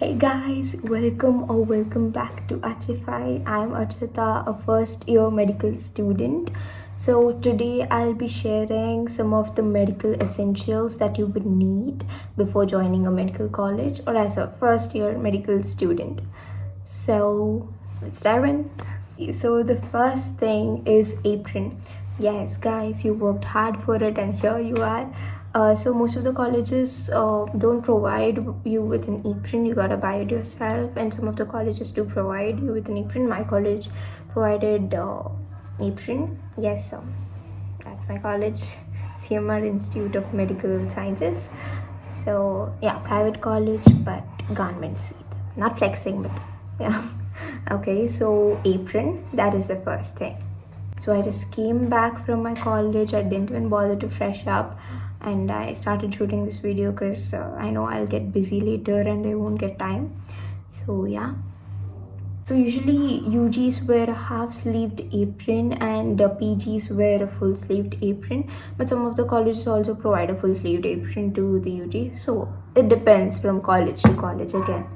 Hey guys, welcome back to Achify. I'm Archita, a first year medical student. So today I'll be sharing some of the medical essentials that you would need before joining a medical college or as a first year medical student. So let's dive in. So the first thing is apron. Yes guys, you worked hard for it and here you are. So most of the colleges don't provide you with an apron. You gotta buy it yourself, and some of the colleges do provide you with an apron. My college provided apron. Yes, that's my college, CMR Institute of Medical Sciences. So yeah, private college but government seat. Not flexing, but yeah. Okay, so apron, that is the first thing. So I just came back from my college. I didn't even bother to fresh up, and I started shooting this video because I know I'll get busy later and I won't get time. So yeah. So usually UGs wear a half-sleeved apron and PGs wear a full-sleeved apron, but some of the colleges also provide a full-sleeved apron to the UG. So it depends from college to college again.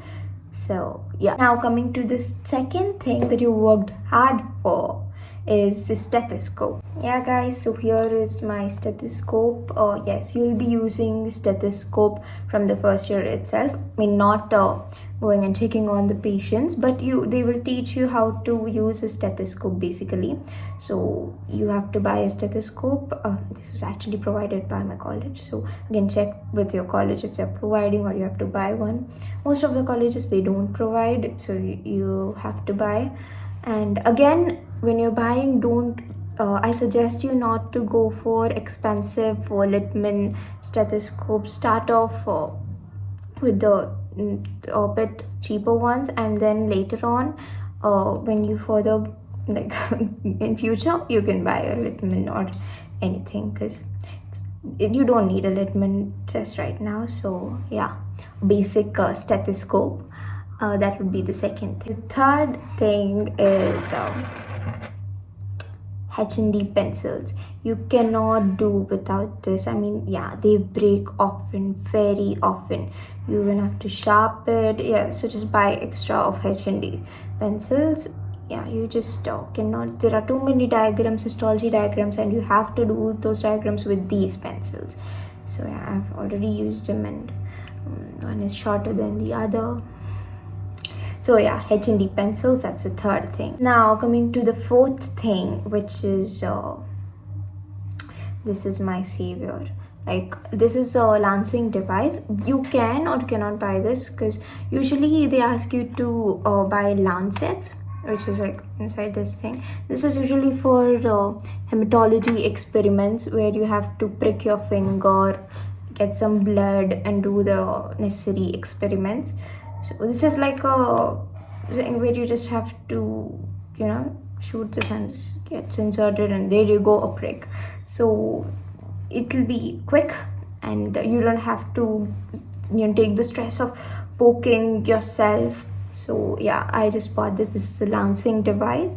So yeah. Now coming to the second thing that you worked hard for is the stethoscope. Yeah guys, so here is my stethoscope. Yes, you'll be using stethoscope from the first year itself. I mean, not going and checking on the patients, but they will teach you how to use a stethoscope basically. So you have to buy a stethoscope. This was actually provided by my college, so again check with your college if they're providing, or you have to buy one. Most of the colleges, they don't provide, so you have to buy. And again, when you're buying, don't I suggest you not to go for expensive Littmann stethoscopes. Start off with the a bit cheaper ones, and then later on when you further, like in future, you can buy a Littmann or anything, because you don't need a Littmann just right now. So yeah, basic stethoscope. That would be the second thing. The third thing is H&D pencils. You cannot do without this. I mean, yeah, they break often, very often. You even have to sharpen it. Yeah, so just buy extra of H&D pencils. Yeah, you just cannot. There are too many diagrams, histology diagrams, and you have to do those diagrams with these pencils. So yeah, I've already used them, and one is shorter than the other. So yeah, H&D pencils, that's the third thing. Now coming to the fourth thing, which is this is my savior. Like, this is a lancing device. You can or cannot buy this, because usually they ask you to buy lancets, which is like inside this thing. This is usually for hematology experiments, where you have to prick your finger, get some blood, and do the necessary experiments. So this is like a thing where you just have to, shoot this and it gets inserted, and there you go, a prick. So it will be quick, and you don't have to take the stress of poking yourself. So yeah, I just bought this. This is a lancing device.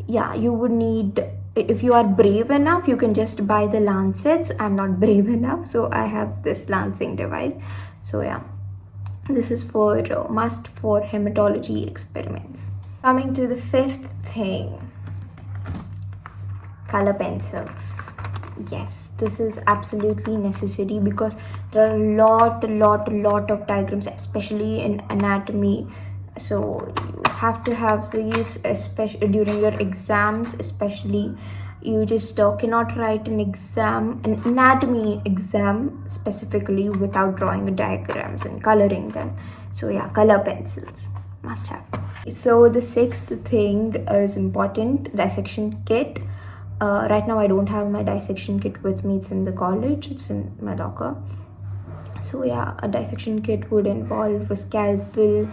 Yeah, you would need, if you are brave enough, you can just buy the lancets. I'm not brave enough, so I have this lancing device. So yeah, this is for must for hematology experiments. Coming to the fifth thing, color pencils. Yes, this is absolutely necessary, because there are a lot of diagrams, especially in anatomy. So you have to have these, especially during your exams. Especially, you just cannot write an anatomy exam specifically, without drawing diagrams and coloring them. So yeah, color pencils must have. So the sixth thing is important, dissection kit. Right now I don't have my dissection kit with me. It's in the college, it's in my locker. So yeah, a dissection kit would involve a scalpel,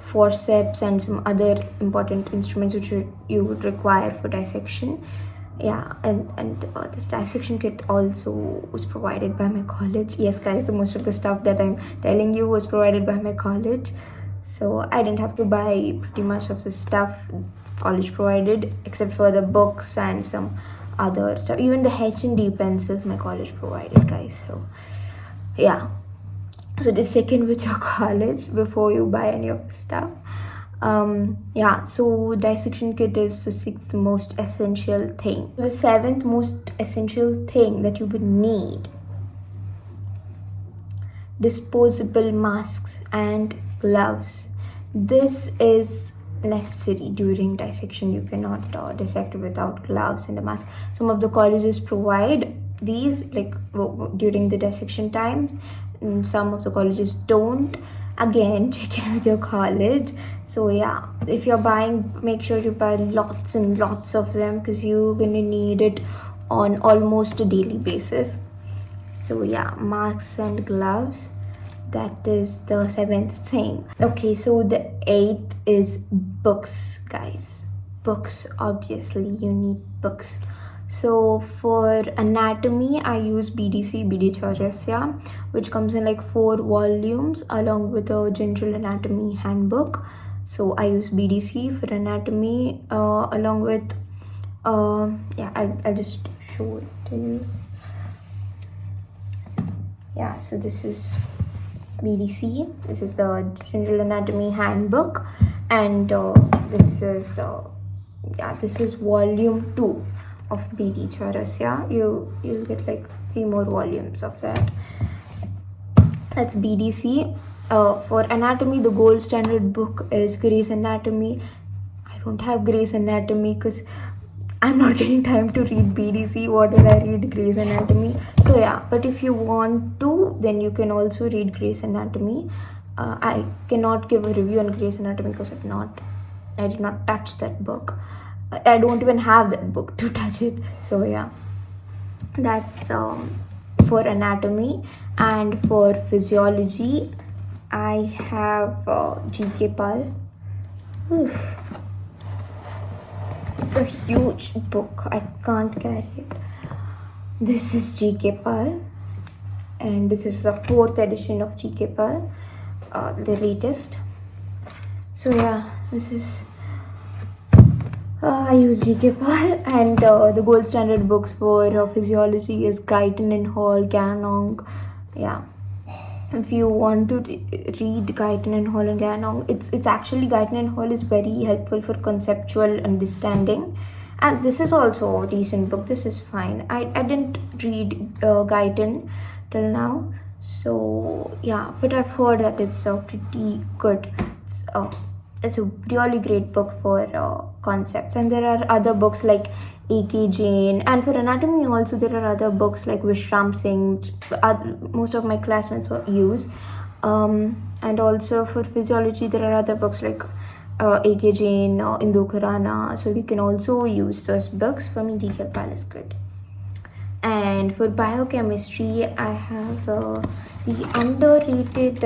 forceps, and some other important instruments which you would require for dissection. Yeah, and this dissection kit also was provided by my college. Yes guys, the most of the stuff that I'm telling you was provided by my college, so I didn't have to buy pretty much of the stuff college provided, except for the books and some other stuff. Even the H&D pencils my college provided, guys. So yeah, So just check in with your college before you buy any of the stuff. Yeah, so dissection kit is the sixth most essential thing. The seventh most essential thing that you would need: disposable masks and gloves. This is necessary during dissection. You cannot dissect without gloves and a mask. Some of the colleges provide these like during the dissection time, and some of the colleges don't. Again, check in with your college. So yeah, if you're buying, make sure you buy lots and lots of them, because you're gonna need it on almost a daily basis. So yeah, masks and gloves, that is the seventh thing. Okay, so the eighth is books, guys. Books, obviously you need books. So for anatomy, I use BDC, BD Chaurasya, which comes in like 4 volumes along with a general anatomy handbook. So I use BDC for anatomy along with yeah, I'll just show it to you. Yeah, so this is BDC. This is the general anatomy handbook, and this is this is volume 2 of BD Chaurasya. You'll get like 3 more volumes of that. That's BDC. For anatomy, the gold standard book is Gray's Anatomy. I don't have Gray's Anatomy because I'm not getting time to read BDC. What will I read? Gray's Anatomy. So yeah, but if you want to, then you can also read Gray's Anatomy. I cannot give a review on Gray's Anatomy because I did not touch that book. I don't even have that book to touch it. So yeah, that's for anatomy. And for physiology, I have GK Pal. It's a huge book. I can't carry it. This is GK Pal, and this is the 4th edition of GK Pal, the latest. So yeah, this is I use GK Pal, and the gold standard books for physiology is Guyton and Hall, Ganong. Yeah, if you want to read Guyton and Hall and Ganong, it's actually Guyton and Hall is very helpful for conceptual understanding, and this is also a decent book. This is fine. I didn't read Guyton till now, so yeah, but I've heard that it's pretty good. It's a really great book for concepts, and there are other books like A.K. Jain, and for anatomy also there are other books like Vishram Singh, most of my classmates use, and also for physiology there are other books like A.K. Jain, Indu Khurana, so you can also use those books. For me, DK Pal is good. And for biochemistry, I have the underrated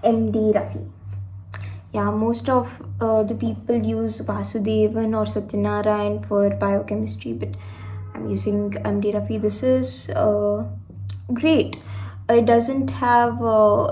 MD Rafi. Yeah, most of the people use Vasudevan or Satyanarayan for biochemistry, but I'm using MD Rafi. This is great. It doesn't have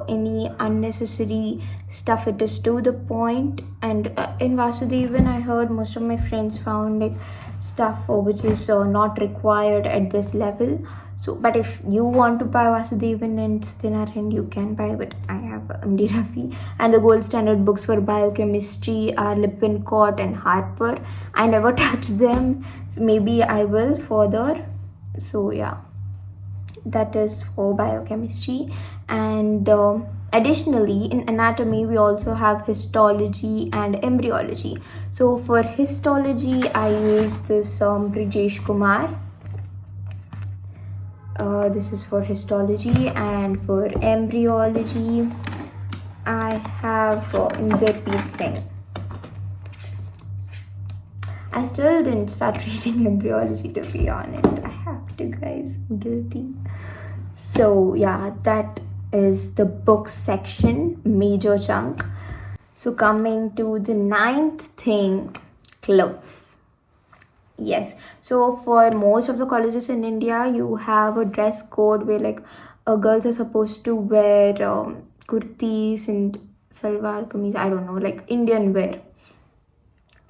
any unnecessary stuff. It is to the point. And in Vasudevan, I heard most of my friends found like stuff which is not required at this level. So, but if you want to buy Vasudevan and Satyanarayan, you can buy, but I have MD Rafi. And the gold standard books for biochemistry are Lippincott and Harper. I never touched them. So maybe I will further. So yeah, that is for biochemistry. And additionally, in anatomy, we also have histology and embryology. So for histology, I use this Brijesh Kumar. This is for histology, and for embryology, I have Inderpreet Singh. I still didn't start reading embryology, to be honest. I have to, guys. I'm guilty. So yeah, that is the books section, major chunk. So coming to the 9th thing, clothes. Yes, so for most of the colleges in India, you have a dress code where like girls are supposed to wear kurtis and salwar kameez, I don't know, like Indian wear.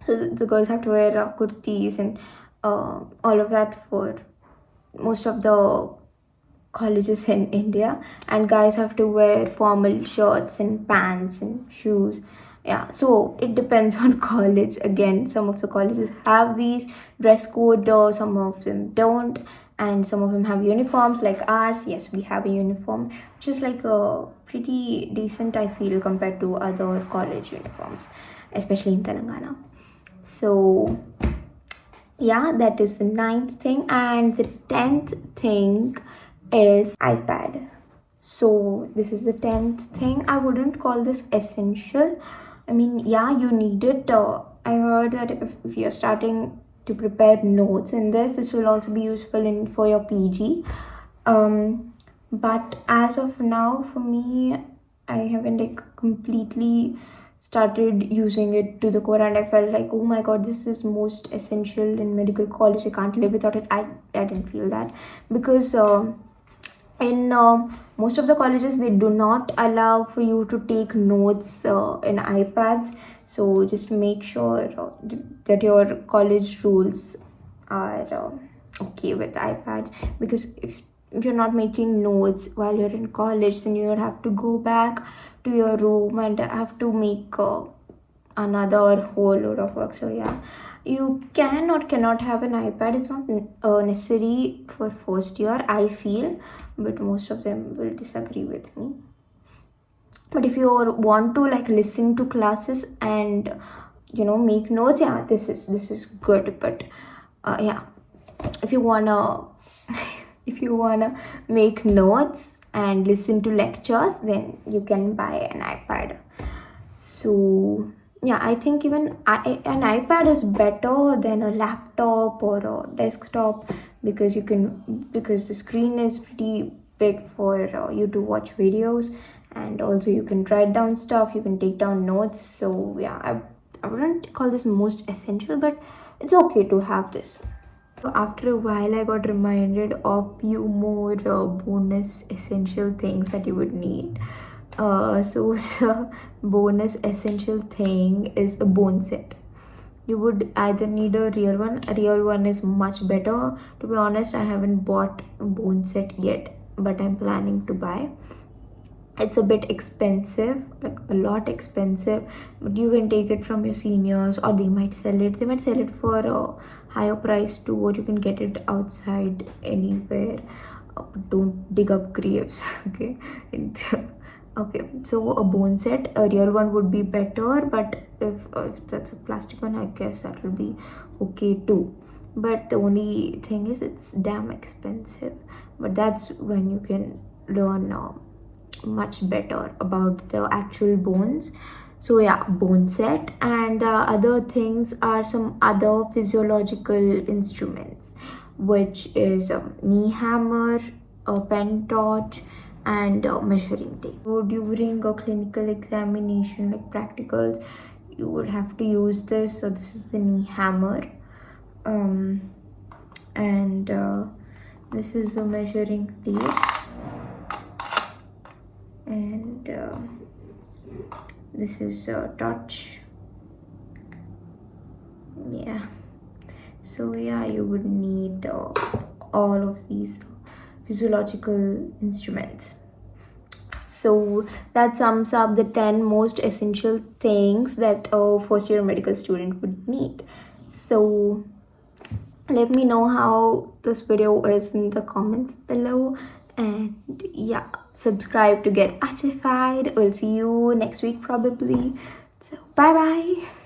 So the girls have to wear kurtis and all of that for most of the colleges in India, and guys have to wear formal shirts and pants and shoes. Yeah, so it depends on college. Again, some of the colleges have these dress code, some of them don't, and some of them have uniforms like ours. Yes, we have a uniform, which is like pretty decent, I feel, compared to other college uniforms, especially in Telangana. So yeah, that is the ninth thing. And the 10th thing is iPad. So this is the 10th thing. I wouldn't call this essential. I mean, yeah, you need it. I heard that if you're starting to prepare notes in this will also be useful in for your PG. But as of now, for me, I haven't like completely started using it to the core, and I felt like, oh my god, this is most essential in medical college. I can't live without it. I didn't feel that because in most of the colleges they do not allow for you to take notes in iPads. So just make sure that your college rules are okay with iPads, because if you're not making notes while you're in college, then you would have to go back to your room and have to make another whole load of work. So yeah, you can or cannot have an iPad. It's not necessary for first year, I feel, but most of them will disagree with me. But if you want to like listen to classes and make notes, yeah, this is good. But yeah, if you wanna if you wanna make notes and listen to lectures, then you can buy an iPad. So yeah, I think even an iPad is better than a laptop or a desktop, because the screen is pretty big for you to watch videos, and also you can write down stuff, you can take down notes. So yeah, I wouldn't call this most essential, but it's okay to have this. So after a while, I got reminded of few more bonus essential things that you would need. So the bonus essential thing is a bone set. You would either need a real one. A real one is much better. To be honest, I haven't bought a bone set yet, but I'm planning to buy. It's a bit expensive, like a lot expensive, but you can take it from your seniors, or they might sell it for a higher price too, or you can get it outside anywhere. Don't dig up graves. Okay. Okay, so a bone set, a real one would be better, but if that's a plastic one, I guess that will be okay too. But the only thing is it's damn expensive, but that's when you can learn much better about the actual bones. So yeah, bone set. And the other things are some other physiological instruments, which is a knee hammer, a pen torch, and measuring tape. So during a clinical examination, like practicals, you would have to use this. So this is the knee hammer, and this is the measuring tape, and this is a torch. Yeah, so yeah, you would need all of these physiological instruments. So that sums up the 10 most essential things that a first year medical student would need. So let me know how this video is in the comments below, and yeah, subscribe to get archified. We'll see you next week probably. So bye bye.